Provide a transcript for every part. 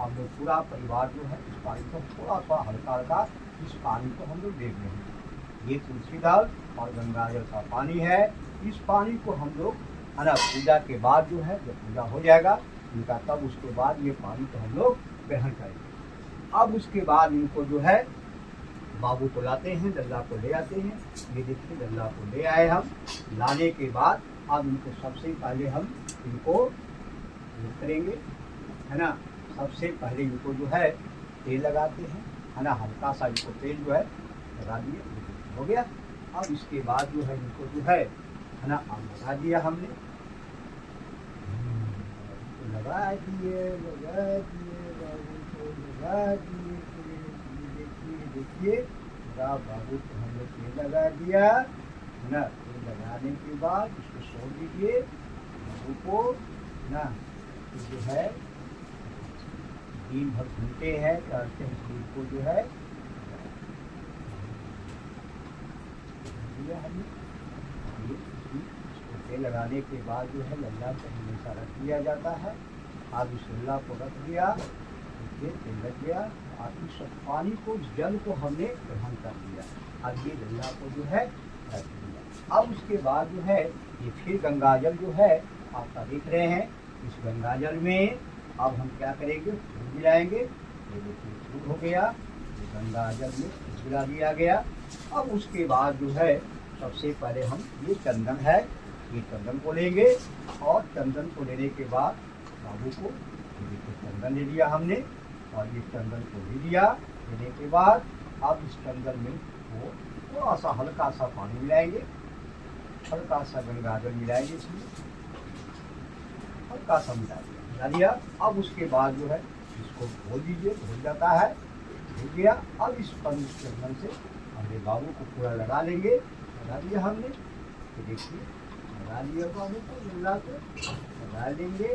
हम लोग पूरा परिवार जो है इस पानी को थोड़ा थोड़ा हल्का हल्का इस पानी को हम लोग देख रहे हैं। ये तुलसी दल और गंगा जल का पानी है। इस पानी को हम लोग है ना पूजा के बाद जो है जब पूजा हो जाएगा इनका तब उसके बाद ये पानी को हम लोग ग्रहण करेंगे। अब उसके बाद इनको जो है बाबू को लाते हैं, लल्ला को ले आते हैं। ये देखिए लल्ला को ले आए हम। लाने के बाद अब इनको सबसे पहले हम इनको करेंगे है ना। सबसे पहले इनको जो है तेल लगाते हैं है ना। हल्का सा इनको तेल जो है लगा दिया, हो गया। अब इसके बाद जो है इनको जो है ना अब लगा दिया हमने, लगा दिए बाबू को लगा दिए। देखिए बाबू को हम लोग तेल लगा दिया है ना। तेल लगाने के बाद इसको छोड़ दीजिए बाबू को ना। जो है दिन भर घूमते हैं करते हैं शरीर को जो है तेल लगाने के बाद जो है लल्ला को हमेशा रख दिया जाता है। अब इस लल्ला को रख दिया, तेल लग गया। और इस पानी को जल को हमने ग्रहण कर लिया। अब ये लल्ला को जो है रख दिया। अब उसके बाद जो है ये फिर गंगा जल जो है आपका देख रहे हैं। इस गंगा जल में अब हम क्या करेंगे, फूल मिलाएंगे। ये देखिए फूल हो गया, ये गंगा जल में मिला दिया गया। अब उसके बाद जो है सबसे पहले हम ये चंदन है, ये चंदन को लेंगे। और चंदन को लेने के बाद बाबू को ये देखिए चंदन ले लिया हमने और ये चंदन को ले लिया। लेने के बाद अब इस चंदन में वो थोड़ा सा हल्का सा पानी मिलाएंगे, हल्का सा गंगा जल मिलाएंगे, इसमें हल्का सा मिला दिया। अब उसके बाद जो है इसको धो दीजिए, धो जाता है, धो गया। अब इस चंदन से हमने बाबू को पूरा लगा लेंगे। लगा दिया हमने, तो देखिए लगा लिया बाबू को, लल्ला को लगा लेंगे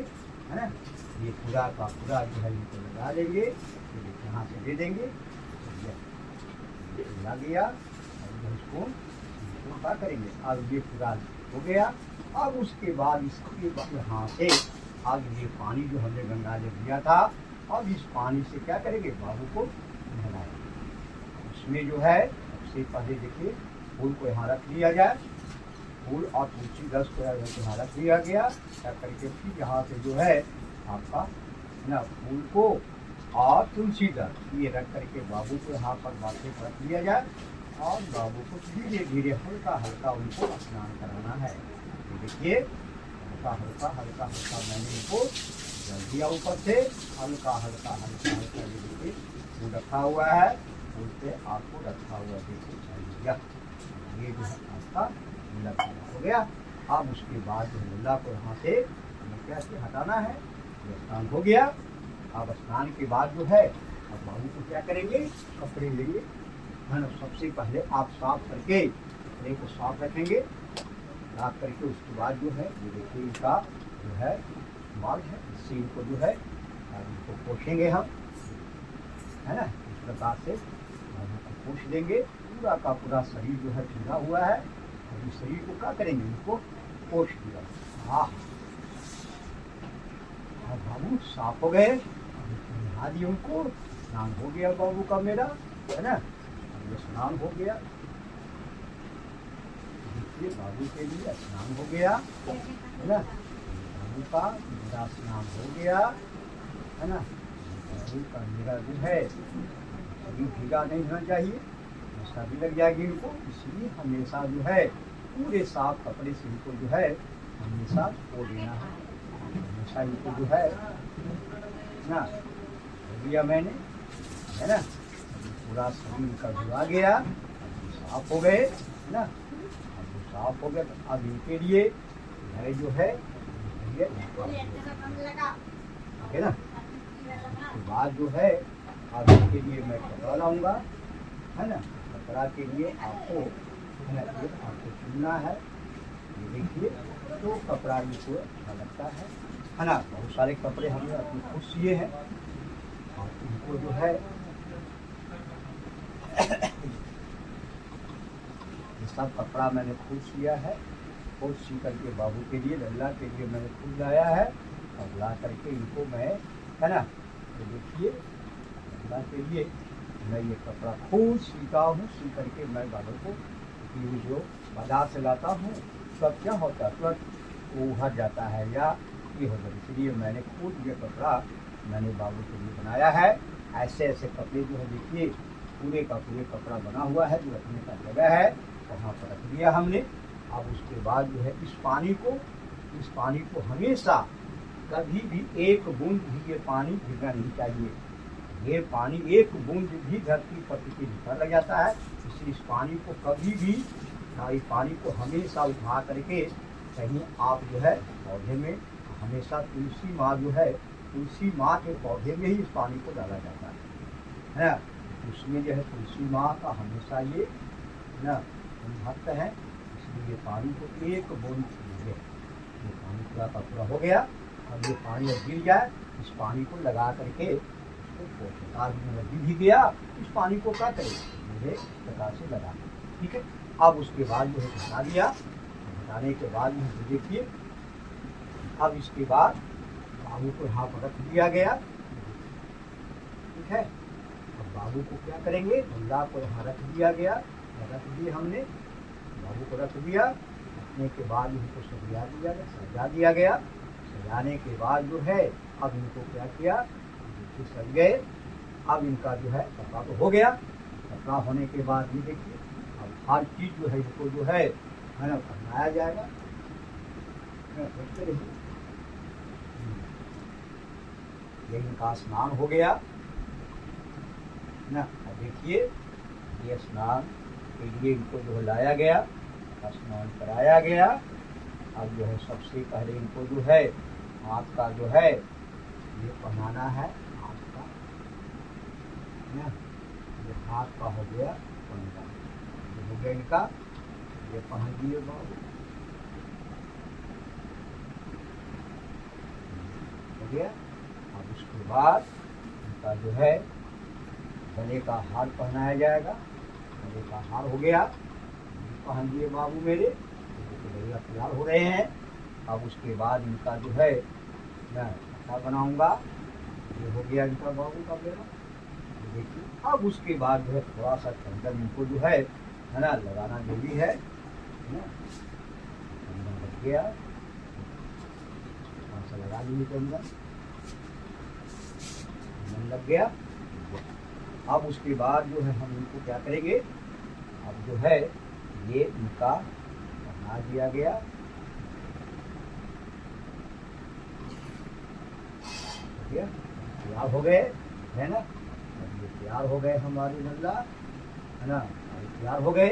है ना। ये पूरा का पूरा जो है इनको लगा लेंगे। तो देखिए यहाँ से दे देंगे, लगा गया। अब इसको क्या करेंगे, अब ये पूरा हो गया। अब उसके बाद इसके यहाँ से अब ये पानी जो हमने गंगा जल दिया था, अब इस पानी से क्या करेंगे, बाबू को नहलाएंगे। उसमें जो है सबसे पहले देखिए फूल को यहाँ रख दिया जाए, फूल और तुलसी दस को यहाँ रख दिया गया। क्या करके फिर यहाँ से जो है आपका ना फूल को और तुलसी दस ये रख करके बाबू को यहाँ पर माथे पर रख दिया जाए। और बाबू को धीरे धीरे हल्का हल्का उनको स्नान कराना है। देखिए हल्का हल्का हल्का हल्का मैंने इनको जल दिया ऊपर से, हल्का हल्का हल्का हल्का। ये देखिए वो रखा हुआ है, फूल पे आपको रखा हुआ देखिए ये जो है आपका लल्ला हो गया। अब उसके बाद जो लल्ला को यहाँ से हमें क्या से हटाना है। ये स्नान हो गया। अब स्नान के बाद जो है अब बाबू को क्या करेंगे, कपड़े लेंगे है ना। सबसे पहले आप साफ करके कपड़े को साफ रखेंगे, साफ करके उसके बाद जो है ये देखिए इनका जो है माल है, इससे इनको जो है इनको पोछेंगे हम है ना। इस प्रकार से बाबू को पोछ देंगे। पूरा का पूरा शरीर जो है ठंडा हुआ है। और इस शरीर को क्या करेंगे, इनको पोछ दिया। हाँ बाबू साफ हो गए, नहा दिए उनको, स्नान हो गया बाबू का मेरा है ना। ये स्नान हो गया, देखिए बाबू के लिए स्नान हो गया है ना। बाबू का मेरा स्नान हो गया है ना। बाबू का मेरा जो है अभी भीगा नहीं होना चाहिए, ऐसा भी लग जाएगी इनको। इसलिए हमेशा जो है पूरे साफ कपड़े से इनको जो है हमेशा धो देना है। हमेशा इनको जो है ना धो दिया मैंने है ना। पूरा शरीर का धुआ गया, साफ हो गए है ना। अब साफ हो गया तो अब इनके लिए मैं जो है ना उसके बाद जो है अब इनके लिए मैं कपड़ा लाऊंगा है ना। कपड़ा के लिए आपको है ना ये आपको चुनना है। ये देखिए तो कपड़ा इनको अच्छा लगता है ना। बहुत सारे कपड़े हमने अपनी खुद सिए हैं और इनको जो है ये सब कपड़ा मैंने खुद सिया है। खुद सी करके बाबू के लिए लल्ला के लिए मैंने खुद लाया है। और ला करके इनको मैं है ना तो देखिए अल्लाह के लिए मैं ये कपड़ा खूब सीता हूँ, सी करके मैं बालों को ये जो बाजार से लाता हूँ तब क्या होता है तुरंत वो उभर जाता है या ये हो जाता है। इसलिए मैंने खुद ये कपड़ा मैंने बाबू के लिए बनाया है। ऐसे ऐसे कपड़े जो है देखिए पूरे का पूरे कपड़ा बना हुआ है, जो रखने का जगह है वहाँ पर रख दिया हमने। अब उसके बाद जो है इस पानी को हमेशा कभी भी एक बूंद भी ये पानी गिरना नहीं चाहिए। ये पानी एक बूंद भी धरती पर के ऊपर लग जाता है, इसलिए इस पानी को कभी भी इस पानी को हमेशा उठा करके कहीं आप जो है पौधे में हमेशा तुलसी माँ जो है तुलसी माँ के पौधे में ही इस पानी को डाला जाता है ना। उसमें जो है तुलसी माँ का हमेशा ये ना भक्त है, इसलिए ये पानी को एक बूंद छीनिए। ये पानी पूरा का पूरा हो गया। अब ये पानी गिर जाए इस पानी को लगा करके भी गया, इस पानी को क्या करें मुझे प्रकार से लगा, ठीक है। अब उसके बाद जो है हटा दिया, हटाने के बाद देखिए अब इसके बाद बाबू को यहाँ पर रख दिया गया, ठीक है। अब बाबू को क्या करेंगे, अल्लाह को यहाँ रख दिया गया, रख दिए हमने, बाबू को रख दिया। रखने के बाद इनको सजा दिया गया, सजा दिया गया। सजाने के बाद जो है अब इनको क्या किया, सज गए। अब इनका जो है कपड़ा तो हो गया। कपड़ा होने के बाद भी देखिए अब हर चीज जो है इसको जो है ना पहनाया जाएगा। ये इनका स्नान हो गया ना। अब देखिए ये स्नान के लिए इनको जो लाया गया, स्नान कराया गया। अब जो है सबसे पहले इनको जो है हाथ का जो है ये पहनाना है, हाथ का ना, ये हाथ का हो गया पहनना, ये हो गया इनका, ये पहन दिए बाबू, हो गया। अब उसके बाद इनका जो है गले का हार पहनाया जाएगा। गले का हार हो गया, पहन दिए बाबू मेरे, तो तैयार हो रहे हैं। अब उसके बाद इनका जो है मैं क्या बनाऊंगा, ये हो गया इनका बाबू का बेड़ा। देखिए अब उसके बाद जो है थोड़ा सा कंदन इनको जो है ना लगाना जो भी है ना, कंदन लग गया, थोड़ा सा लगा लीजिए कंदन, कंदन लग गया। अब उसके बाद जो है हम इनको क्या करेंगे, अब जो है ये इनका बना दिया गया, तैयार हो गए है ना। अब ये तैयार हो गए हमारे नल्ला है ना, तैयार हो गए।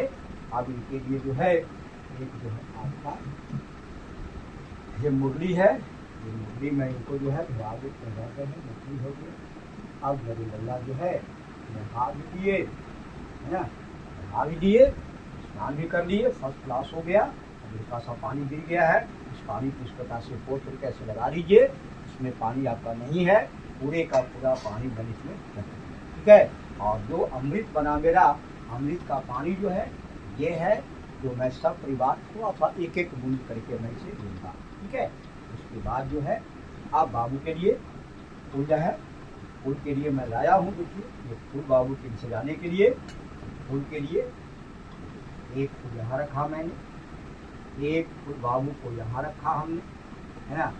अब इनके लिए जो है एक जो है आपका ये मुरली है, ये मुरली में इनको जो है भिगा देते हैं, मुरली हो गई। अब मेरे नल्ला जो है नहा भी दिए है ना, नहा भी दिए, स्नान भी कर लिए, फर्स्ट क्लास हो गया। अब इनका सा पानी गिर गया है, इस पानी को इस प्रकार से पोत करके ऐसे लगा दीजिए, इसमें पानी आपका नहीं है, पूरे का पूरा पानी बन इसमें रख, ठीक है। और जो अमृत बना मेरा, अमृत का पानी जो है ये है जो मैं सब परिवार को अथवा एक एक बूंद करके मैं इसे दूंगा, ठीक है। उसके बाद जो है आप बाबू के लिए फूल जो है, फूल के लिए मैं लाया हूँ, देखिए ये फूल बाबू के सजाने के लिए, फूल के लिए एक फूल यहाँ रखा मैंने, एक फूल बाबू को यहाँ रखा हमने है ना,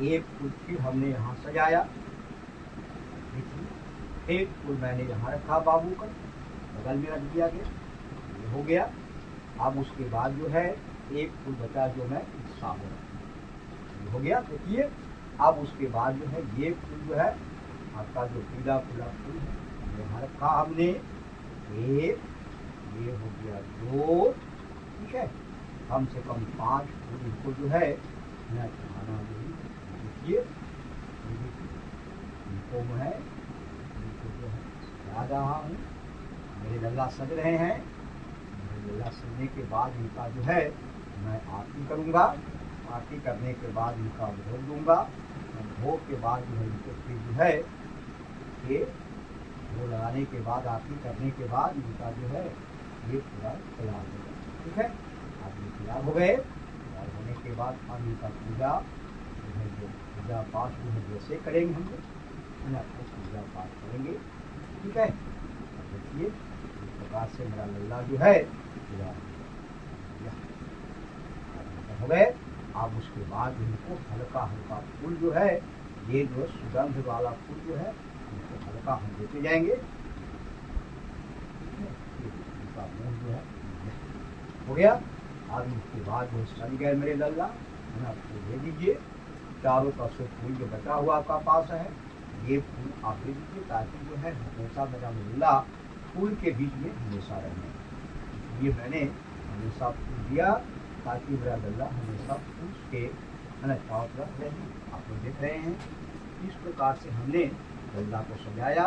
एक फूल फिर हमने यहाँ सजाया, देखिए एक फूल मैंने यहाँ रखा बाबू का, बगल में रख दिया गया, ये हो गया। अब उसके बाद जो है एक फूल बचा जो मैं सामने रखूँ, ये हो गया। देखिए अब उसके बाद जो है ये फूल जो है आपका जो पीला फूला फूल है यहाँ रखा हमने, एक, ये हो गया दो, ठीक है। कम से कम 5 फूल इनको जो है मैं चढ़ाना देखिए, इनको मैं इनको जो है सजा रहा हूँ, मेरे लल्ला सज रहे हैं। मेरे लल्ला सजने के बाद इनका जो है मैं आरती करूँगा, आरती करने के बाद इनका भोग दूंगा, भोग के बाद जो है इनको फिर जो है ये भोग लगाने के बाद आरती करने के बाद इनका जो है ये पूरा तैयार हो गया, ठीक है। अब ये तैयार हो गए, तैयार होने के बाद अब इनका पूजा जो है, जो पूजा पाठ जो है जैसे करेंगे हम लोग है ना आपको पूजा पाठ करेंगे। ठीक है, देखिए इस प्रकार से मेरा लल्ला जो है पूरा हो गए। अब उसके बाद इनको हल्का हल्का फूल जो है, ये जो सुगंध वाला फूल जो है इनको हल्का हम देते जाएंगे। इनका मुंह जो है हो गया। अब इसके बाद जो सज गए मेरे लल्ला है ना, आपको दे दीजिए। चारों तरफ से फूल जो बचा हुआ आपका पास है, ये फूल आप दे दीजिए, ताकि जो है हमेशा मेरा लल्ला फूल के बीच में हमेशा रहे। इसलिए मैंने हमेशा फूल दिया, ताकि मेरा लल्ला हमेशा फूल के है ना चारों तरफ रहे। आप लोग देख रहे हैं इस प्रकार से हमने लल्ला को सजाया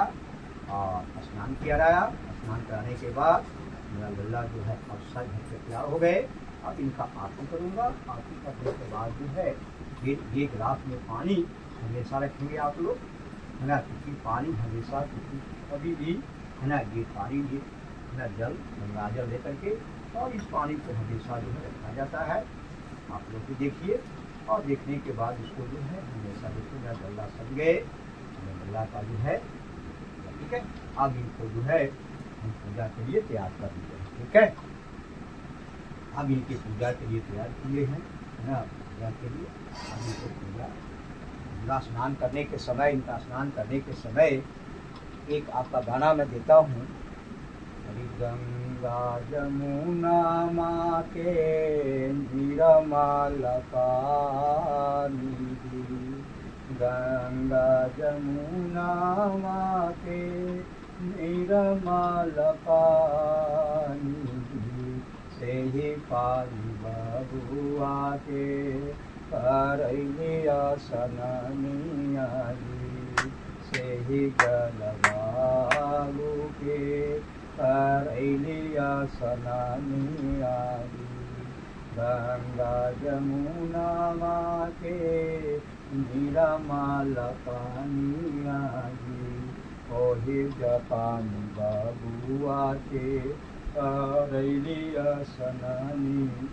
और स्नान कराया। स्नान कराने के बाद मेरा लल्ला जो है अब सज के तैयार हो गए। अब इनका आरती करूँगा। आरती करने के बाद जो है फिर एक गिलास में पानी हमेशा रखेंगे आप लोग, है ना, क्योंकि पानी हमेशा कभी भी है ना ये पानी ये है ना जल गंगा जल लेकर के, और इस पानी को हमेशा जो है रखा जाता है। आप लोग भी देखिए, और देखने के बाद इसको जो है हमेशा देखिए मेरा लल्ला सज गए, लल्ला का जो है ठीक है। अब इनको जो है हम पूजा के लिए तैयार कर दिए हैं। ठीक है, अब इनकी पूजा के लिए तैयार किए हैं, है ना, पूजा के लिए। अब इनको पूजा स्नान करने के समय, इनका स्नान करने के समय एक आपका गाना मैं देता हूँ। गंगा जमुना माँ के निर्मल पानी, गंगा जमुना माँ के निर्मल पानी, से ही पानी बबुआ के करैया सननिया, से ही जल बाबू के करैलिया सननिया। गंगा जमुना माँ के निर्मल पानिया, ओहि जपानी बबुआ के करैलिया सननी,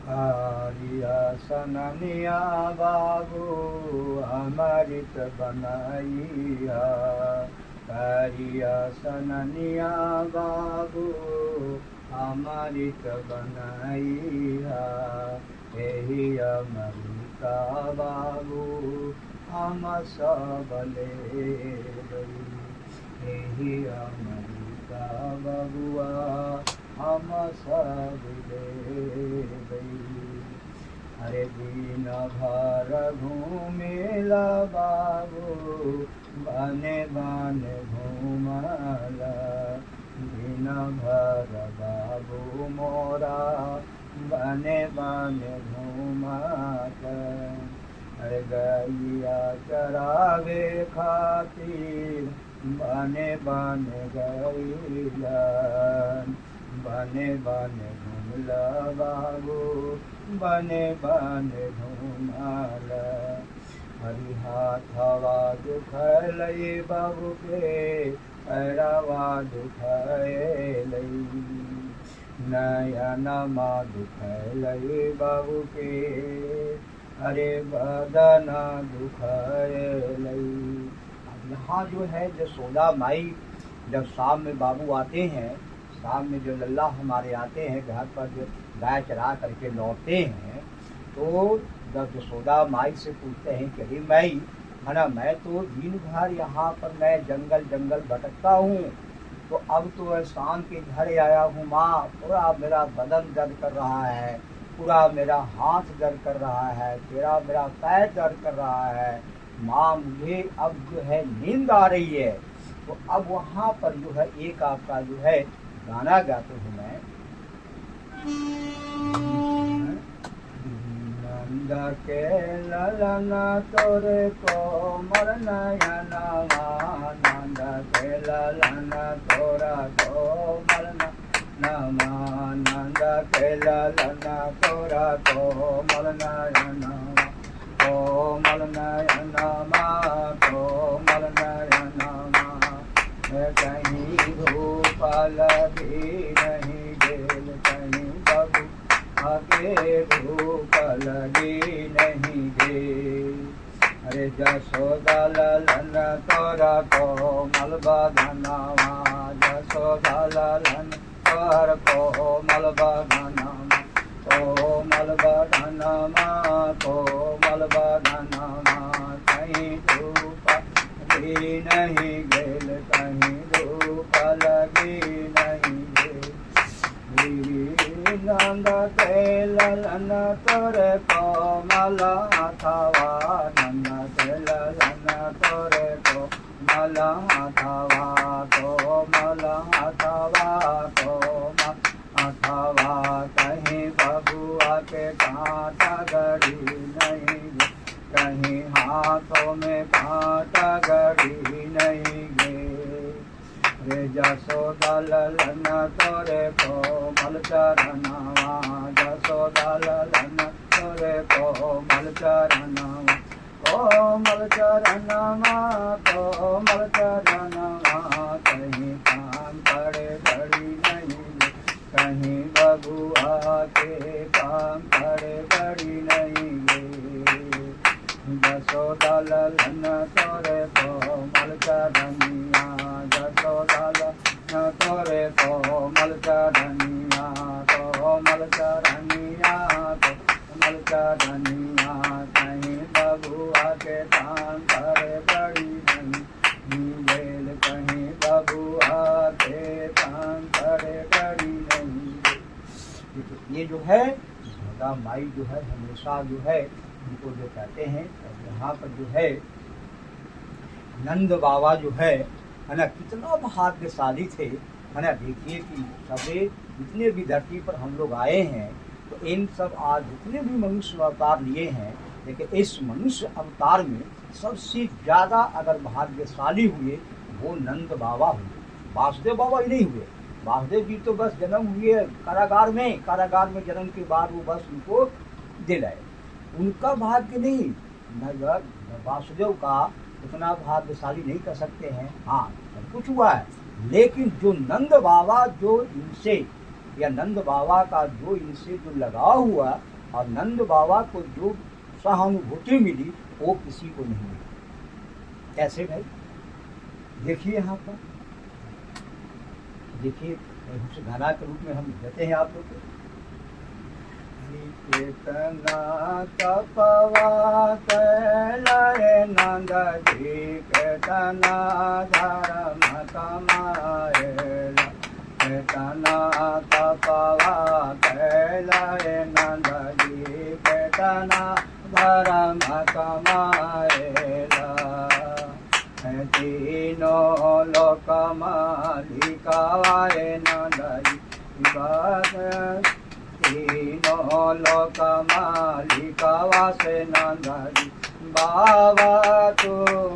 हरिया सननिया बाबू अमृत बनैया, हरिया सननिया बाबू अमृत बनैया, एहि अमृता बाबू हम सब लेबै, एहि अमृता बबुआ हम सब लेबै। अरे दिन भर घूमेला बाबू बने बने घूमला, दिन भर बाबू मोरा बने बने घूमत। अरे गैया चरावे खातिर बने बने गैया, बने बने घूमला बाबू बने बने घूमला। हरि हाथवा दुखलै बाबू के पैरवा दुखलै, नयनमा दुखलै बाबू के अरे बदना दुखलै। अब यहाँ जो है यशोदा माई जब शाम में बाबू आते हैं, शाम में जो लल्ला हमारे आते हैं घर पर, जो गाय चरा करके लौटते हैं, तो जब यशोदा माई से पूछते हैं कि अरे माई है ना, मैं तो दिन भर यहाँ पर मैं जंगल जंगल भटकता हूँ, तो अब तो मैं शाम के घर आया हूँ माँ, पूरा मेरा बदन दर्द कर रहा है, पूरा मेरा हाथ दर्द कर रहा है, पूरा मेरा पैर दर्द कर रहा है माँ, मुझे अब जो है नींद आ रही है। तो अब वहाँ पर जो है एक आपका जो है गाना गाते हूँ मैं। नंद के ललना तोरे को मरनयना, नंद के ललना तोरा को मरना नमा, नंद के ललना तोरा को मरनयना, कोमल नयना कोमल नयना, कहीं धूप लगी नहीं गेल, कहीं बबू आगे धूप लगी नहीं गेल। अरे जसोदा ललन तोरा कोमल बदनवा, जसोदा ललन तोर कोमल बदनवा, कोमल बदनवा, कोमल बदनवा। कहीं धूप लगी नहीं गेल, कहीं धूप लगी नहीं गेल। नंद के ललन तोरे कोमल हाथवा, नंद के ललन तोरे कोमल हाथवा, कोमल हाथवा, कोमल हाथवा। कहीं बबुआ के कांटा गड़ी नहीं, कहीं हाथों में कांटा गड़ी नहीं गे। रे जसोदा ललन तोरे कोमल चरणवा, जसोदा ललन तोरे कोमल चरणवा, कोमल चरणवा, कोमल चरणवा। कहीं काम पड़े बड़ी नहीं, कहीं बबुआ के काम पड़े बड़ी नहीं गे। जसोदा ललन तोरे कोमल चरनिया, जसोदा ललन तोरे कोमल चरनिया, कोमल चरनिया, कोमल चरनिया। कहीं बबुआ के काम करे बड़ी नहीं गेल, कहीं बबुआ के काम करे बड़ी नहीं। ये जो है यशोदा माई जो है हमेशा जो है उनको जो कहते हैं। और यहाँ पर जो है नंद बाबा जो है ना, कितना भाग्यशाली थे, है ना। देखिए कि सभी जितने भी धरती पर हम लोग आए हैं, तो इन सब आज जितने भी मनुष्य अवतार लिए हैं, लेकिन इस मनुष्य अवतार में सबसे ज़्यादा अगर भाग्यशाली हुए वो नंद बाबा हुए। वासुदेव बाबा ही नहीं हुए। वासुदेव जी तो बस जन्म हुए कारागार में, कारागार में जन्म के बाद वो बस उनको दिलाए, उनका भाग्य नहीं। नगर वासुदेव का उतना भाग्यशाली नहीं कर सकते हैं। हाँ, सब कुछ हुआ है, लेकिन जो नंद बाबा जो इनसे, या नंद बाबा का जो इनसे जो लगाव हुआ और नंद बाबा को जो सहानुभूति मिली, वो किसी को नहीं मिली। कैसे भाई? देखिए यहाँ पर, देखिए उस गाना के रूप में हम देते हैं आप लोग को। केतना तपवा कैलाए नंद जी, केतना धर्म कमाएला, केतना तपवा कैलाए नंद जी, केतना धर्म कमाएला। तीनों लोक मालिकाए नंद जी, तीनों लोक मालिकावा से नंद जी, बाबा तू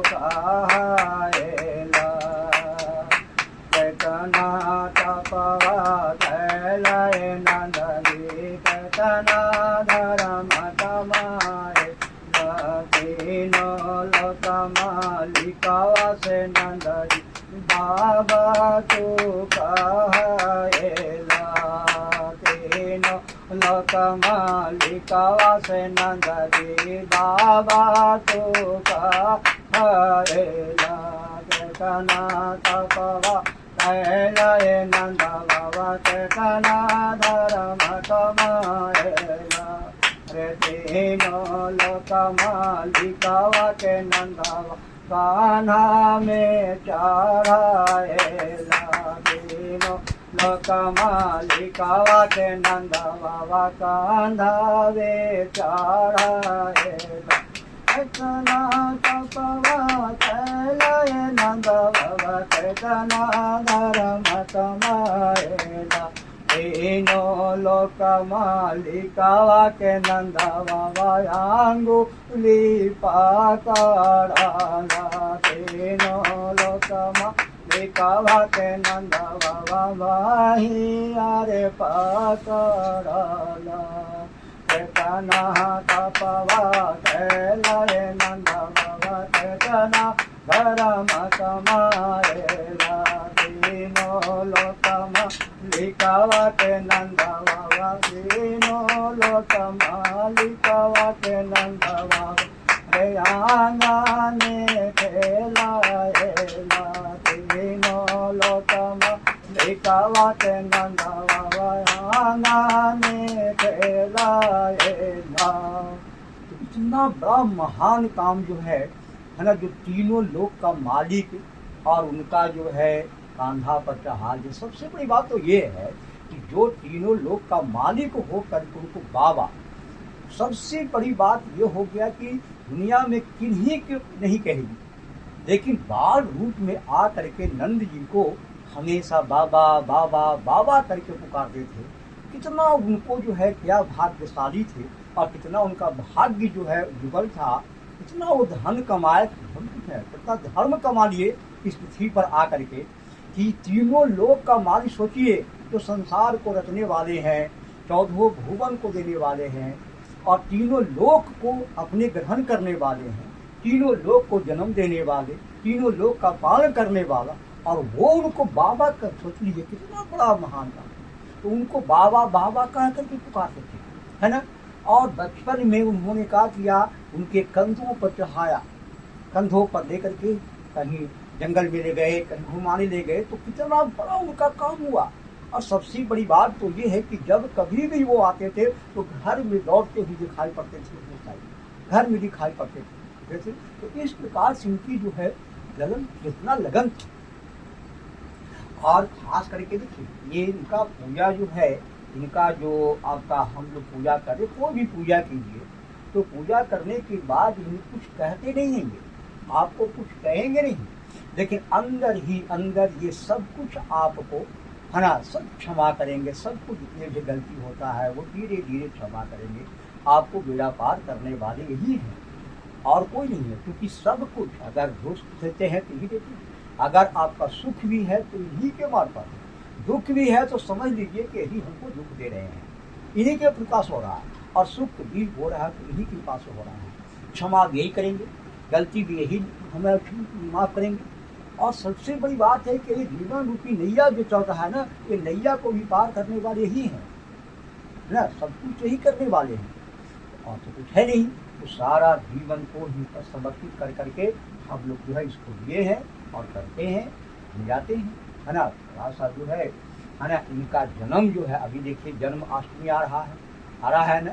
कहाएला। केतना तपवा कैलाए नंद जी, केतना धर्म कमाए, तीनों लोक मालिकावा से नंद जी, बाबा तू कहाएला। तीनों लोक मालिकावा से नंद जी, बाबा तू कहाएला। केतना तपवा कैलाए नंद बाबा, केतना धर्म कमाएला। रे तीनों लोक मालिकावा के नंदवा, कान्हा में चढ़ाएला। तीनों लोक मालिकावा के नंदवा, कान्हा में चढ़ाएला। केतना तपवा कैलाए नंद बाबा, केतना धर्म कमाएला। तीनों लोक मालिकावा के नंद बाबा, अंगुली पकड़ाला। तीनों लोक मालिकावा के नंद बाबा, बाहियारे पकड़ाला। केतना तपवा कैलाए नंद बाबा, केतना धर्म कमाएला। तीनों लोक मालिकावा के नंद बाबा, तीनों लोक मालिकावा के नंद बाबा, आंगने खेलाए तीनों लोकमा दिखावते नंद बाबा आंगने खेलाए। इतना बड़ा महान काम जो है ना, जो तीनों लोक का मालिक और उनका जो है कांधा पर चढ़ा। जो सबसे बड़ी बात तो ये है कि जो तीनों लोक का मालिक हो करके उनको बाबा, सबसे बड़ी बात ये हो गया कि दुनिया में किन्हीं की नहीं कहेगी, लेकिन बाल रूप में आ करके नंद जी को हमेशा बाबा बाबा बाबा करके पुकारते थे। कितना उनको जो है क्या भाग्यशाली थे और कितना उनका भाग्य जो है जुगल था, कितना वो धन कमाए, कितना धर्म कमा लिए इस पृथ्वी पर आ करके कि तीनों लोक का मालिक। सोचिए, जो संसार को रचने वाले हैं, 14 भुवन को देने वाले हैं और तीनों लोक को अपने ग्रहण करने वाले हैं, तीनों लोक को जन्म देने वाले, तीनों लोक का पालन करने वाला, और वो उनको बाबा कर, सोच लीजिए कितना बड़ा महान था। तो उनको बाबा बाबा कह करके पुकारते थे, है ना। और बचपन में उन्होंने क्या किया, उनके कंधों पर चढ़ाया, कंधों पर लेकर के कहीं जंगल में ले गए, कहीं घुमाने ले गए, तो कितना बड़ा उनका काम हुआ। और सबसे बड़ी बात तो ये है कि जब कभी भी वो आते थे तो घर में लौटते हुए दिखाई पड़ते थे, घर में दिखाई पड़ते थे। तो इस प्रकार से इनकी जो है लगन, कितना लगन थी। और खास करके देखिए, ये इनका पूजा जो है, इनका जो आपका हम लोग पूजा करें, कोई भी पूजा कीजिए तो पूजा करने के बाद इन्हें कुछ कहते नहीं हैं, आपको कुछ कहेंगे नहीं, लेकिन अंदर ही अंदर ये सब कुछ आपको, है ना, सब क्षमा करेंगे। सब कुछ जितने भी गलती होता है वो धीरे धीरे क्षमा करेंगे। आपको बेड़ा पार करने वाले यही हैं और कोई नहीं है, क्योंकि सब कुछ अगर दुख देते हैं तो यही देते हैं। अगर आपका सुख भी है तो इन्हीं के मार्फत है, दुख भी है तो समझ लीजिए कि यही हमको दुख दे रहे हैं, इन्हीं के प्रकाश हो रहा है, और सुख भी हो रहा है तो इन्हीं के पास हो रहा है। क्षमा यही करेंगे, गलती भी यही हमें माफ करेंगे। और सबसे बड़ी बात है कि ये जीवन रूपी नैया जो चल रहा है ना, ये नैया को भी पार करने वाले ही हैं ना, सब कुछ यही करने वाले हैं और तो कुछ है नहीं। तो सारा जीवन को ही समर्पित कर करके हम लोग जो है इसको लिए हैं और करते हैं, जाते हैं, है ना। थोड़ा सा जो है ना, इनका जन्म जो है, अभी देखिए जन्माष्टमी आ रहा है ना।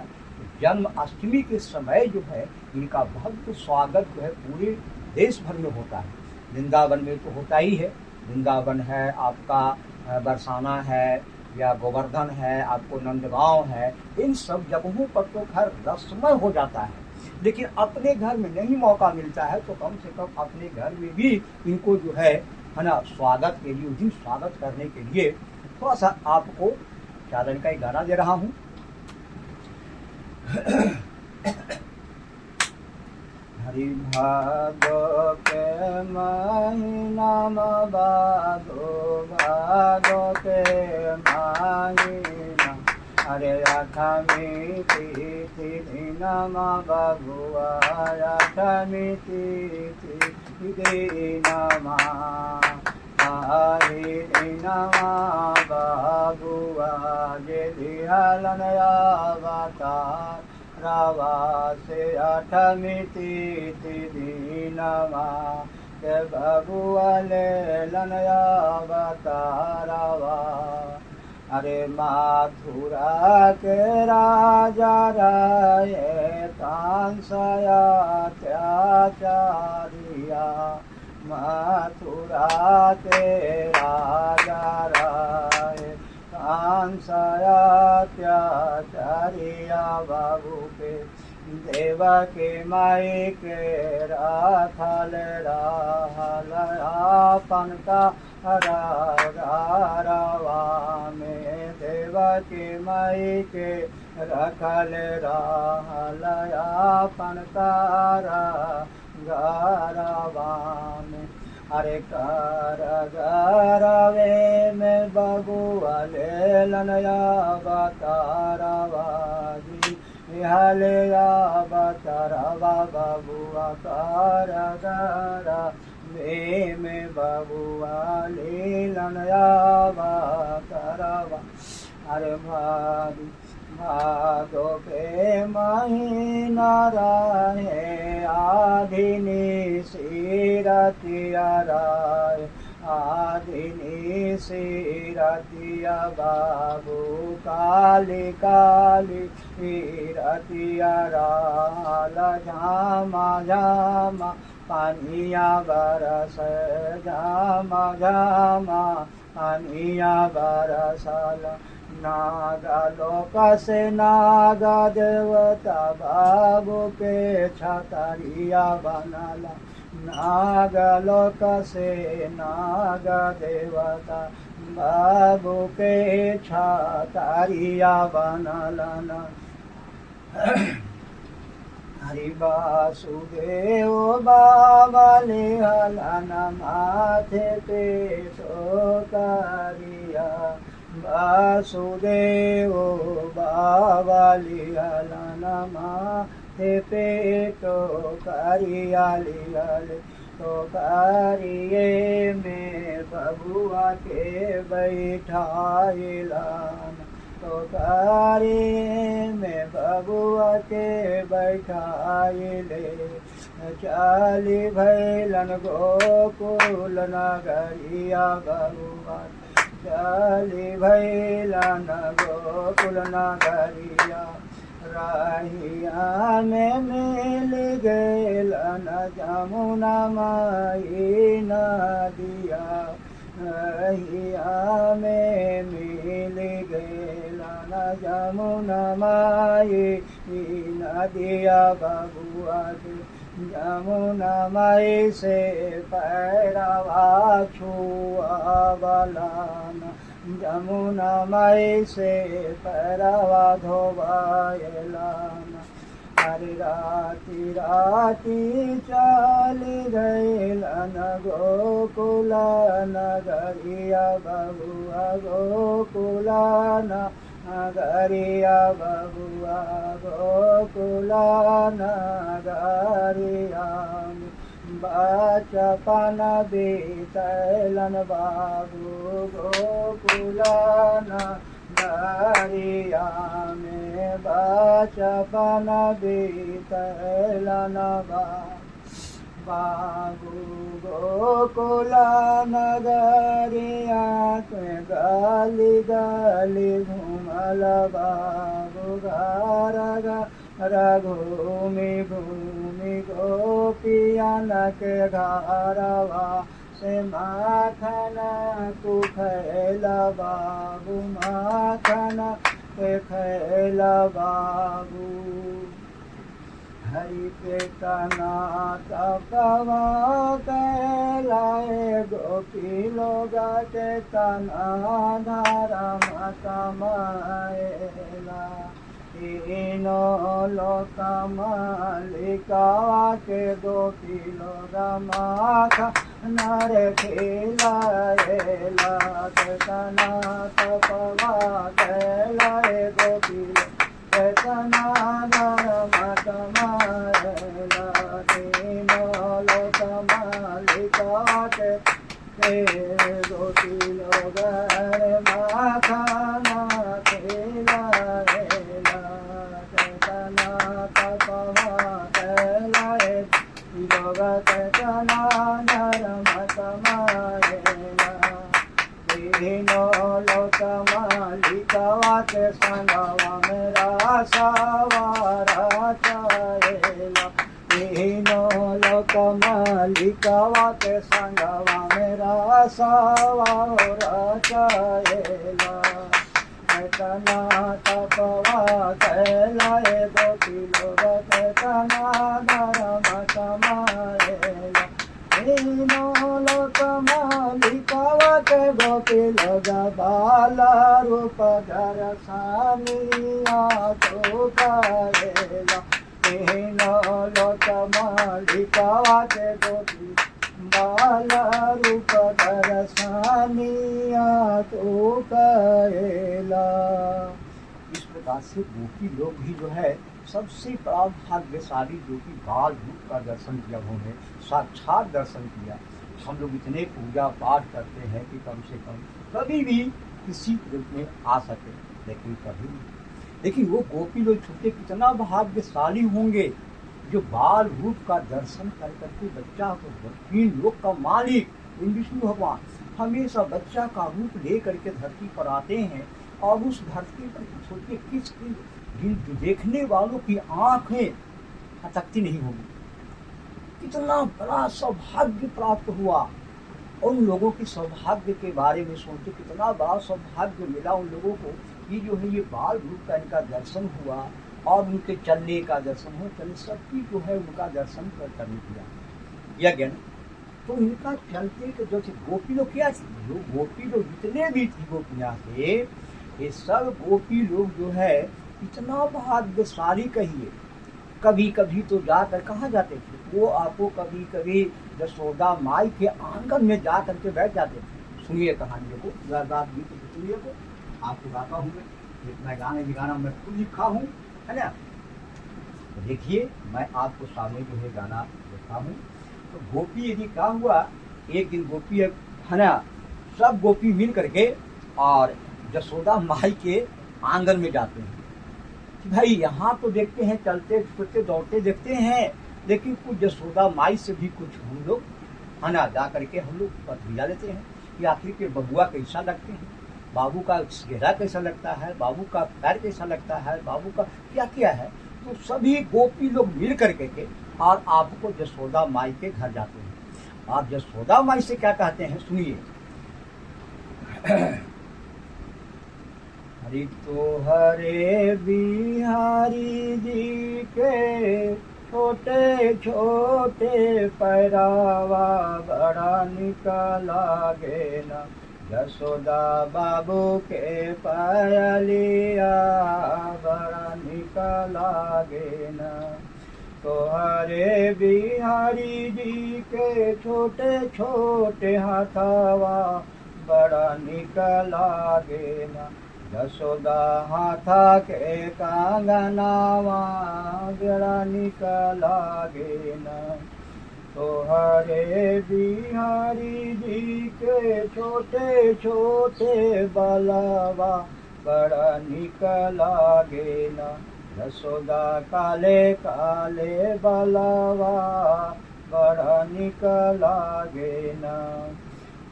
जन्माष्टमी के समय जो है इनका भव्य स्वागत जो है पूरे देश भर में होता है। वृंदावन में तो होता ही है, वृंदावन है आपका, बरसाना है या गोवर्धन है, आपको नंदगांव है, इन सब जगहों पर तो खैर रस्मय हो जाता है। लेकिन अपने घर में नहीं मौका मिलता है तो कम से कम अपने घर में भी इनको जो है ना, स्वागत के लिए, उस दिन स्वागत करने के लिए थोड़ा सा आपको चादर का एक गाना दे रहा हूँ। हरि भागो के महीना भागो भागो के महीना, अरे अठमी तिथि नमा बगुआ, अठमी तिथि नमा, हरि नमा बगुआ, जे दिहलन अवतार रावा से अठमी तिथि नमा, के बगुआ ले लन अवतारवा। अरे मथुरा के राजा राये कांसया त्याचारिया, मथुरा के राजा राये कांसया त्याचारिया, बाबू के देवा के माई के राखल रहल आपन का रावा में, देवा के माई के रखल रहल आपन का रावा में। अरे कर गरवे में बबुआ ले लनया बतारवा जी, हलिया बतारवा बबुआ कर गरा में बबुआ ले लनया बतारवा। अरे भारी भादो के महीना रहे आधिनी रतिया राय आधिनी रतिया बाबू काली काली रतिया राल झामा झामा पानिया बरस झामा झामा पानिया बरसल नागलोक से नाग देवता बाबू के छतरिया बनला नागलोक से नाग देवता बाबू के छतरिया बनलन हरि वासुदेव बाबा लिहलन माथे पे सोकरिया वासुदेव बाबा लिहलन माथे पे टोकरिया लिहल टोकरिए में बबुआ के बैठाइलन टोकरिए में बबुआ के बैठाइले चली भैलन गोकुल नगरिया बबुआ चली भैलन गोकुल नगरिया राहिया में मिल गेलन जमुना माई नदिया राहिया में मिल गेलन जमुना माई नदिया बबुआ के जमुना माई से पैरवा छुआवलन जमुना माई से पैरवा धोवायलन हरि राति राति चल गइलन गोकुल नगरिया बबुआ गोकुल नगरिया बबुआ गोकुल नगरिया बचपन बीतलन बाबू गोकुल नगरिया में बचपन बीतलन बाबू गोकुल नगरिया के गली गली घूमल बाबू घर घर घूमि घूमि गोपियन के घरवा से माखन को खैला बाबू माखन के खैला बाबू हरि के तना तपवा कैलाए गोपी लोग के तना धर्म कमाएला तीनों लोक मालिका के गोपी लोग माखा नर खिलाएला तना तपवा कैलाए गोपी तना धर्म कमाएला तीनों लोक मालिका के गोपी लोग माखा न खिलाएला तना तपवा कैलाए लोग तना धर्म कमाएला तीनों लोक मालिका के संगवा मेरा सवारा चलेला तीनों लोक मालिका के संगवा मेरा सवारा चलेला तना तपवा कैलाए गोपी लोग तना धर्म कमाएला तीनों लोक मालिका के गोपी लोग बाला रूप दर्शनिया तो करेला तीनों लोक मालिका के गोपी बाला रूप दर्शनिया तो करेला। इस प्रकार से गोपी लोग भी जो है सबसे बड़ा भाग्यशाली जो कि बाल रूप का दर्शन किया उन्होंने साक्षात दर्शन किया। हम लोग इतने पूजा पाठ करते हैं कि कम से कम कभी भी किसी रूप में आ सके, लेकिन कभी लेकिन वो गोपी लोग छोटे कितना भाग्यशाली होंगे जो बाल रूप का दर्शन कर करके बच्चा को, तीन लोक का मालिक विष्णु भगवान हमेशा बच्चा का रूप ले करके धरती पर आते हैं और उस धरती पर सोचिए किस देखने वालों की आंखें हटकती नहीं होगी। कितना बड़ा सौभाग्य प्राप्त हुआ उन लोगों की सौभाग्य के बारे में सोचो, कितना बड़ा सौभाग्य मिला उन लोगों को। ये जो है ये बाल रूप का इनका दर्शन हुआ और उनके चलने का दर्शन हुआ, चल सबकी जो है उनका दर्शन करने किया ज्ञान। तो इनका चलते के जो थे गोपी लोग क्या थे, जो गोपी लोग जितने भी थी गोपियाँ थे, ये सब गोपी लोग जो है इतना भाग्यशाली कहिए। कभी कभी तो जाकर कहाँ जाते थे वो, आपको कभी कभी यशोदा माई के आंगन में जा करके बैठ जाते थे। सुनिए कहानियों को, रात गीत सुनिए को, आपको गाता हूँ मैं गाना मैं खुद लिखा हूँ, है ना। देखिए मैं आपको सामने जो है गाना लिखा हूँ। तो गोपी यदि क्या हुआ, एक दिन गोपी है ना, सब गोपी मिल करके और यशोदा माई के आंगन में जाते हैं कि भाई यहाँ तो देखते हैं चलते फिरते दौड़ते देखते हैं, लेकिन कुछ यशोदा माई से भी कुछ हम लोग है ना जा करके हम लोग बतला लेते हैं कि आखिर के बबुआ कैसा लगते हैं, बाबू का चेहरा कैसा लगता है, बाबू का पैर कैसा लगता है, बाबू का क्या क्या है। तो सभी गोपी लोग मिल करके के और आपको यशोदा माई के घर जाते हैं। आप यशोदा माई से क्या कहते हैं सुनिए। हरि तो हरे बिहारी जी के छोटे छोटे पैरावा बड़ा निकला गे न, यशोदा बाबू के पायलिया बड़ा निकला गे न। तो हरे बिहारी जी के छोटे छोटे हाथावा बड़ा निकला गे न, यशोदा हाथा के कांगनावा बड़ा निकला गे न। तो हरे बिहारी जी के छोटे छोटे बलवा बड़ा निकला गे न, यशोदा काले काले बलवा बड़ा निकला गे न।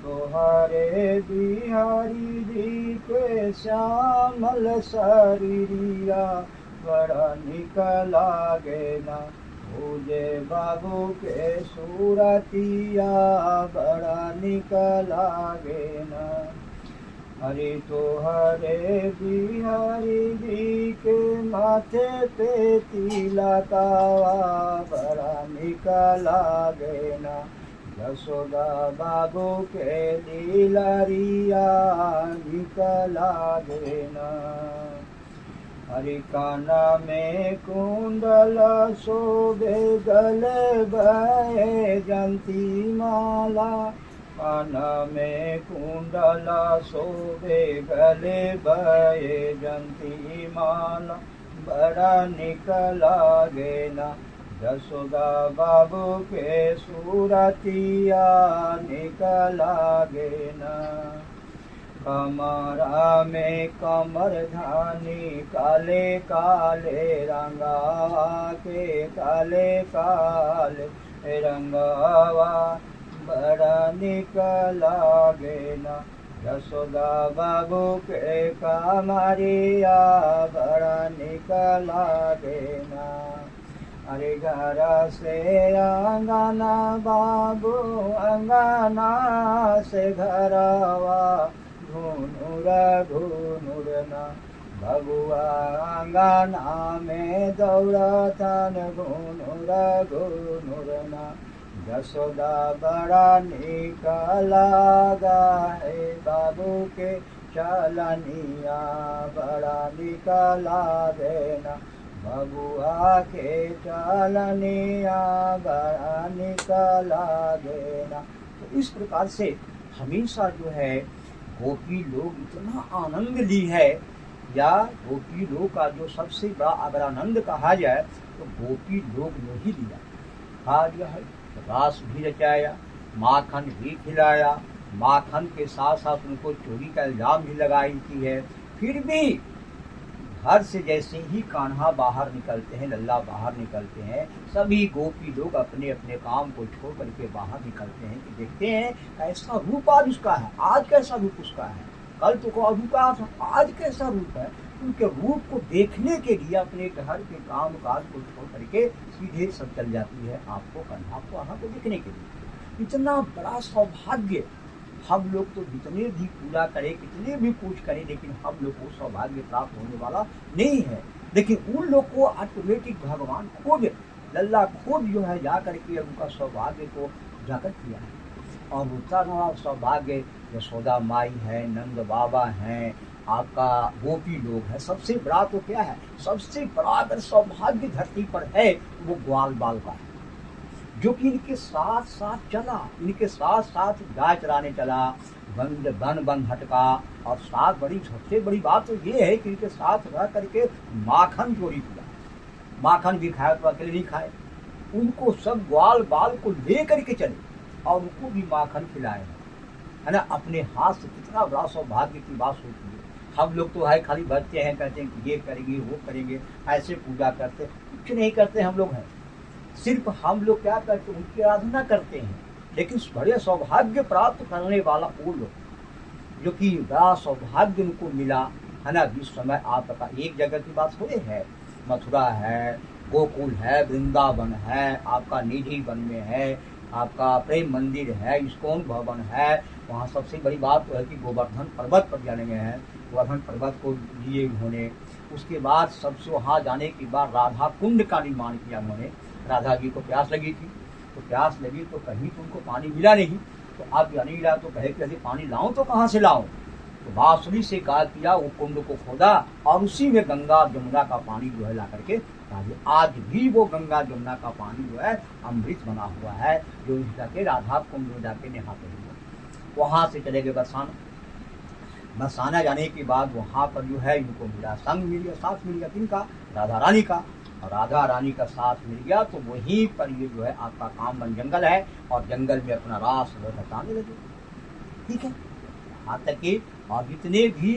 तो हरे बिहारी जी के श्यामल शरीरिया बड़ा निकला गे न, पूजे बाबू के सूरतिया बड़ा निकला गे न। हरि तो हरे बिहारी जी के माथे पे तिलकावा बड़ा निकला गे न, यशोदा बाबू के लीलरिया निकला गे न। हरि काना में कुंडल शोभे गले बहे जंती माला, काना में कुंडल शोभे गले बहे जंती माला बड़ा निकला गे न, यशोदा बाबू के सूरतिया निकला गे न। कमरा में कमर धानी काले काले रंगावा के काले काले रंगावा बड़ा निकला गे न, यशोदा बाबू के कमरिया बड़ा निकला गे न। अरे घर से अंगना बाबू अंगना से घरवा घुनुर घुनुर न, बबुआ अंगना में दौड़तन घुनुर घुनुर न, यशोदा बड़ा निकला गाए बाबू के चलनिया बड़ा निकला देना, बबुआ के चलनिया बड़ा निकला देना। तो इस प्रकार से हमेशा जो है गोपी लोग इतना आनंद ली है, या गोपी लोग का जो सबसे बड़ा अगर आनंद कहा जाए तो गोपी लोग ने ही लिया। खा लिया है, रास भी रचाया, माखन भी खिलाया, माखन के साथ साथ उनको चोरी का इल्जाम भी लगाई की है, फिर भी घर से जैसे ही कान्हा बाहर निकलते हैं, लल्ला बाहर निकलते हैं, सभी गोपी लोग अपने अपने काम को छोड़ करके बाहर निकलते हैं कि देखते हैं कैसा रूप आज उसका है, आज कैसा रूप उसका है, कल तो रूपा था, आज कैसा रूप है। उनके रूप को देखने के लिए अपने घर के काम काज को छोड़ करके सीधे सब चल जाती है आपको कान्हा को देखने के लिए। इतना बड़ा सौभाग्य हम लोग तो जितने भी पूजा करें, कितने भी कुछ करें, लेकिन हम लोग को सौभाग्य प्राप्त होने वाला नहीं है। लेकिन उन लोग को ऑटोमेटिक भगवान खुद लल्ला खुद जो है जा करके उनका सौभाग्य को जाकर किया है। और उतना सौभाग्य यशोदा माई है, नंद बाबा हैं, आपका गोपी लोग है। सबसे बड़ा तो क्या है, सबसे बड़ा अगर सौभाग्य धरती पर है वो ग्वाल बाल का है, जो कि इनके साथ साथ चला, इनके साथ साथ गाय चराने चला, बन हटका। और साथ सबसे बड़ी बात तो ये है कि इनके साथ रह करके माखन चोरी किया, माखन भी खाया तो अकेले नहीं खाए, उनको सब ग्वाल बाल को ले करके चले और उनको भी माखन खिलाए, है ना। अपने हाथ से कितना बड़ा सौभाग्य की बात होती है। हम लोग तो है खाली बचते हैं, कहते हैं कि ये करेंगे वो करेंगे, ऐसे पूजा करते, कुछ नहीं करते हम लोग हैं। सिर्फ हम लोग क्या करते हैं, उनकी आराधना करते हैं। लेकिन बड़े सौभाग्य प्राप्त करने वाला वो लोग जो कि बड़ा सौभाग्य उनको मिला, है ना। जिस समय आपका एक जगह की बात थोड़े है, मथुरा है, गोकुल है, वृंदावन है, आपका निधि वन में है, आपका प्रेम मंदिर है, इस्कॉन भवन है। वहाँ सबसे बड़ी बात तो है कि गोवर्धन पर्वत पर जाने में है, गोवर्धन पर्वत को लिए उन्होंने। उसके बाद सबसे वहाँ जाने के बाद राधा कुंड का निर्माण किया उन्होंने। राधा जी को प्यास लगी थी, तो प्यास लगी तो कहीं तो उनको पानी मिला नहीं, तो अब नहीं मिला तो कहे कि पानी लाऊं तो कहाँ से लाऊं। तो बांसुरी से कहा किया, वो कुंड को खोदा और उसी में गंगा जमुना का पानी जो है ला करके आज भी वो गंगा जमुना का पानी जो है अमृत बना हुआ है, जो जाके राधा कुंड में जाके नहाते हैं। वहाँ से चले गए बरसाना जाने के बाद वहाँ पर जो है इनको मिला, संग मिल गया, साथ मिल गया किनका, राधा रानी का। और राधा रानी का साथ मिल गया तो वहीं पर ये जो है आपका कामवन जंगल है, और जंगल में अपना रास रचाने लगे। ठीक है, यहाँ तक कि और जितने भी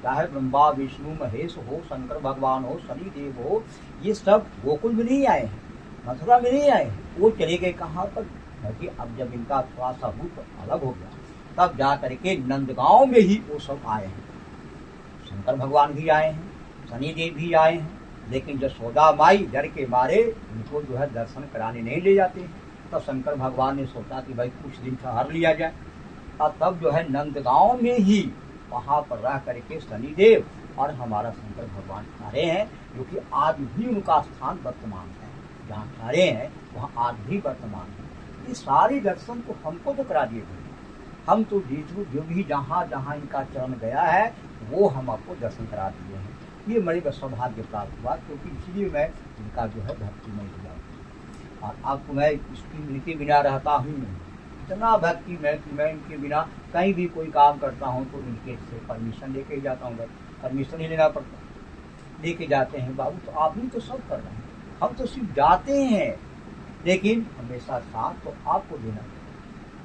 चाहे ब्रह्मा विष्णु महेश हो, शंकर भगवान हो, शनि देव हो, ये सब गोकुल में नहीं आए हैं, मथुरा में नहीं आए हैं। वो चले गए कहाँ पर, क्योंकि अब जब इनका थोड़ा सा रूप अलग हो गया तब जा करके नंदगांव में ही वो सब आए हैं। शंकर भगवान भी आए हैं, शनि देव भी आए हैं, लेकिन यशोदा माई डर के मारे उनको जो है दर्शन कराने नहीं ले जाते। तब शंकर भगवान ने सोचा कि भाई कुछ दिन ठहर लिया जाए, और तब जो है नंदगांव में ही वहाँ पर रह करके शनिदेव और हमारा शंकर भगवान ठहरे हैं, जो कि आज भी उनका स्थान वर्तमान है। जहाँ ठहरे हैं वहाँ आज भी वर्तमान है। ये सारे दर्शन को हमको तो करा दिए गए, हम तो जो भी जहाँ जहाँ इनका चरण गया है वो हम आपको दर्शन करा दिए हैं। ये मेरे सौभाग्य प्राप्त हुआ, क्योंकि इसलिए मैं इनका जो है भक्ति में हुआ। और आपको मैं इनके बिना रहता हूँ, इतना भक्ति में कि मैं इनके बिना कहीं भी कोई काम करता हूँ तो इनके से परमिशन लेके ही जाता हूँ। परमिशन ही लेना पड़ता, लेके जाते हैं। बाबू तो आप ही तो सब कर रहे हैं, हम तो सिर्फ जाते हैं, लेकिन हमेशा साथ तो आपको देना है।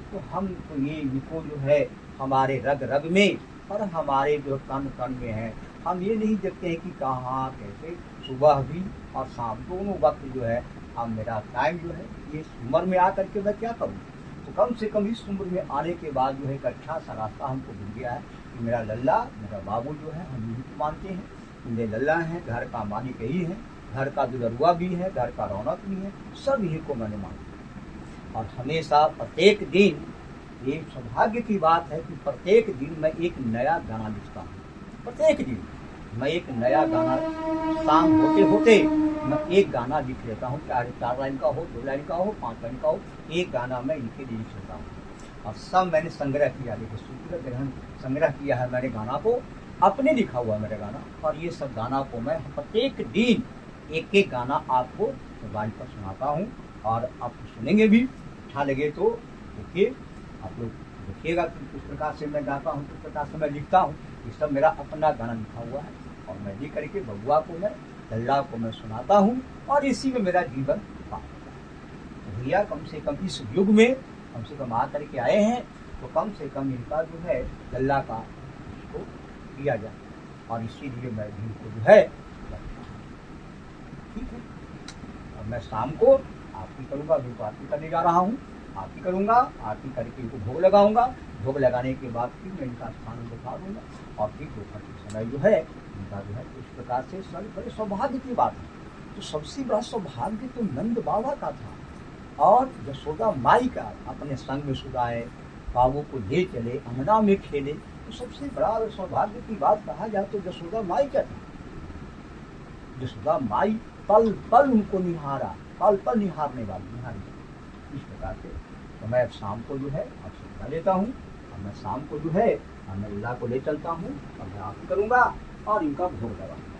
तो हम तो ये इनको जो है हमारे रग रग में और हमारे जो कण कण में है। हम ये नहीं देखते हैं कि कहाँ कैसे, सुबह भी और शाम दोनों वक्त जो है अब मेरा टाइम जो है ये उम्र में आकर के मैं क्या करूँ। तो कम से कम इस उम्र में आने के बाद जो है एक अच्छा सा रास्ता हमको मिल गया है कि मेरा लल्ला, मेरा बाबू जो है हम यही को मानते हैं, मेरे लल्ला हैं, घर का मालिक यही है, घर का दुलरुआ भी है, घर का रौनक भी है, सब यही को मैंने माना। और हमेशा प्रत्येक दिन ये सौभाग्य की बात है कि प्रत्येक दिन मैं एक नया गाना लिखता हूँ। प्रत्येक दिन मैं एक नया गाना, शाम होते होते मैं एक गाना लिख लेता हूँ, चाहे 4 लाइन का हो, 2 लाइन का हो, 5 लाइन का हो, एक गाना मैं इनके लिए लिख लेता हूँ। और सब मैंने संग्रह किया, देखिए सूत्र ग्रहण संग्रह किया है मैंने गाना को, अपने लिखा हुआ मेरा गाना। और ये सब गाना को मैं प्रत्येक दिन एक एक गाना आपको मोबाइल पर सुनाता हूँ, और आप सुनेंगे भी, अच्छा लगे तो देखिए, आप लोग देखिएगा कि किस प्रकार से मैं गाता हूँ, किस प्रकार से मैं लिखता हूँ। ये सब मेरा अपना गाना लिखा हुआ है, और मैं लिख करके बबुआ को, मैं लल्ला को मैं सुनाता हूँ, और इसी में मेरा जीवन पार होता है। तो भैया कम से कम इस युग में कम से कम आ करके आए हैं, तो कम से कम इनका जो है लल्ला का इसको किया जाए। और इसीलिए मैं भी इनको जो है ठीक है। और मैं शाम को आरती करूँगा, अभी तो आरती करने जा रहा हूँ, आरती करूँगा, आरती करके इनको भोग लगाऊंगा, भोग लगाने के बाद फिर मैं इनका स्थान दिखा दूँगा और फिर दोपहर के समय जो है इनका जो है इस प्रकार से सब बड़े सौभाग्य की बात है। तो सबसे बड़ा सौभाग्य तो नंद बाबा का था और यशोदा माई का, अपने संग में सुलाए, बाबू को ले चले, अंगना में खेले, तो सबसे बड़ा सौभाग्य की बात कहा जाए तो यशोदा माई का था। यशोदा माई पल पल उनको निहारा, पल पल निहारने वाली, निहारी। इस प्रकार से तो मैं अब शाम को जो है अब सुबह लेता हूँ, अब मैं शाम को जो है मैं अल्लाह को ले चलता हूँ और मैं आरती करूँगा और इनका भोग लगाऊंगा।